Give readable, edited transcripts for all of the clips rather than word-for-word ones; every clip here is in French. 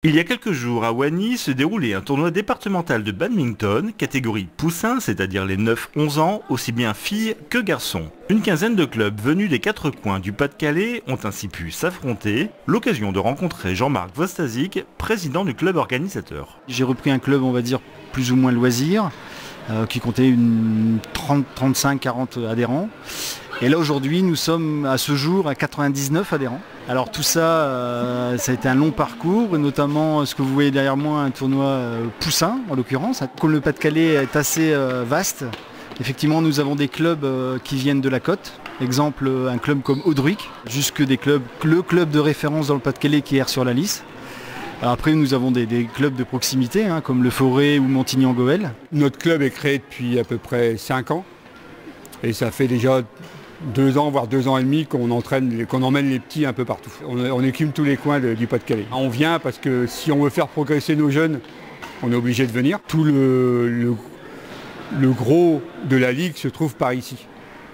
Il y a quelques jours, à Wany, se déroulait un tournoi départemental de badminton, catégorie poussin, c'est-à-dire les 9-11 ans, aussi bien filles que garçons. Une quinzaine de clubs venus des quatre coins du Pas-de-Calais ont ainsi pu s'affronter, l'occasion de rencontrer Jean-Marc Vostasik, président du club organisateur. J'ai repris un club, on va dire, plus ou moins loisir, qui comptait une 35-40 adhérents. Et là aujourd'hui nous sommes à ce jour à 99 adhérents. Alors tout ça, ça a été un long parcours, notamment ce que vous voyez derrière moi, un tournoi poussin en l'occurrence. Comme le Pas-de-Calais est assez vaste, effectivement nous avons des clubs qui viennent de la côte. Exemple un club comme Audruic, jusque des clubs, le club de référence dans le Pas-de-Calais qui est Aire-sur-la-Lys. Après nous avons des clubs de proximité comme le Forêt ou Montigny-en-Gohelle. Notre club est créé depuis à peu près 5 ans et ça fait déjà 2 ans, voire 2 ans et demi qu'on emmène les petits un peu partout. On écume tous les coins du Pas-de-Calais. On vient parce que si on veut faire progresser nos jeunes, on est obligé de venir. Tout le gros de la ligue se trouve par ici,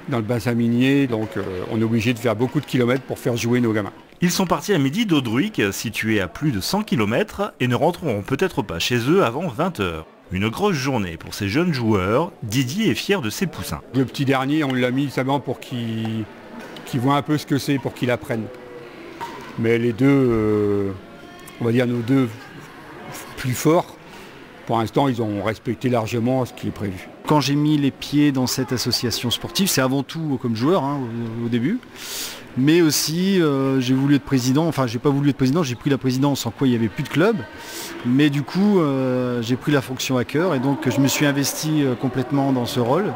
dans le bassin minier, donc on est obligé de faire beaucoup de kilomètres pour faire jouer nos gamins. Ils sont partis à midi d'Audruic, situé à plus de 100 km, et ne rentreront peut-être pas chez eux avant 20 h. Une grosse journée pour ces jeunes joueurs. Didier est fier de ses poussins. Le petit dernier, on l'a mis simplement pour qu'il voit un peu ce que c'est, pour qu'il apprenne. Mais les deux, on va dire nos deux plus forts, pour l'instant, ils ont respecté largement ce qui est prévu. Quand j'ai mis les pieds dans cette association sportive, c'est avant tout comme joueur au début. Mais aussi, j'ai voulu être président, enfin j'ai pas voulu être président, j'ai pris la présidence sans quoi il n'y avait plus de club. Mais du coup, j'ai pris la fonction à cœur et donc je me suis investi complètement dans ce rôle.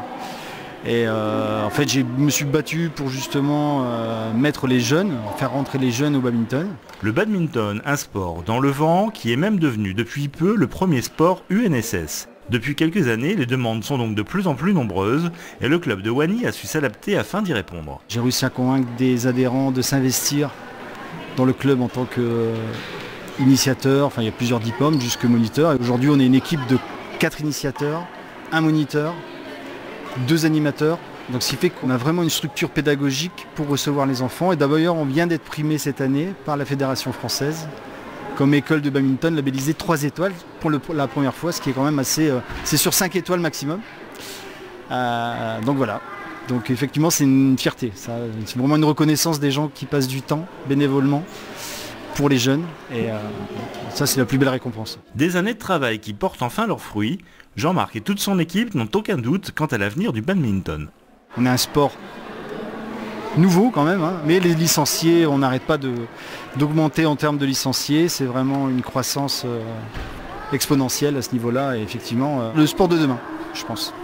Et en fait, je me suis battu pour justement mettre les jeunes, faire rentrer les jeunes au badminton. Le badminton, un sport dans le vent qui est même devenu depuis peu le premier sport UNSS. Depuis quelques années, les demandes sont donc de plus en plus nombreuses et le club de Wany a su s'adapter afin d'y répondre. J'ai réussi à convaincre des adhérents de s'investir dans le club en tant qu'initiateur, enfin il y a plusieurs diplômes jusque moniteur. Aujourd'hui on est une équipe de 4 initiateurs, 1 moniteur, 2 animateurs. Donc ce qui fait qu'on a vraiment une structure pédagogique pour recevoir les enfants. Et d'ailleurs on vient d'être primé cette année par la Fédération française comme école de badminton labellisée 3 étoiles pour la première fois, ce qui est quand même assez... c'est sur 5 étoiles maximum. Donc voilà. Donc effectivement c'est une fierté. C'est vraiment une reconnaissance des gens qui passent du temps bénévolement pour les jeunes. Et ça c'est la plus belle récompense. Des années de travail qui portent enfin leurs fruits. Jean-Marc et toute son équipe n'ont aucun doute quant à l'avenir du badminton. On a un sport nouveau quand même, mais les licenciés, on n'arrête pas d'augmenter en termes de licenciés, c'est vraiment une croissance exponentielle à ce niveau-là et effectivement le sport de demain, je pense.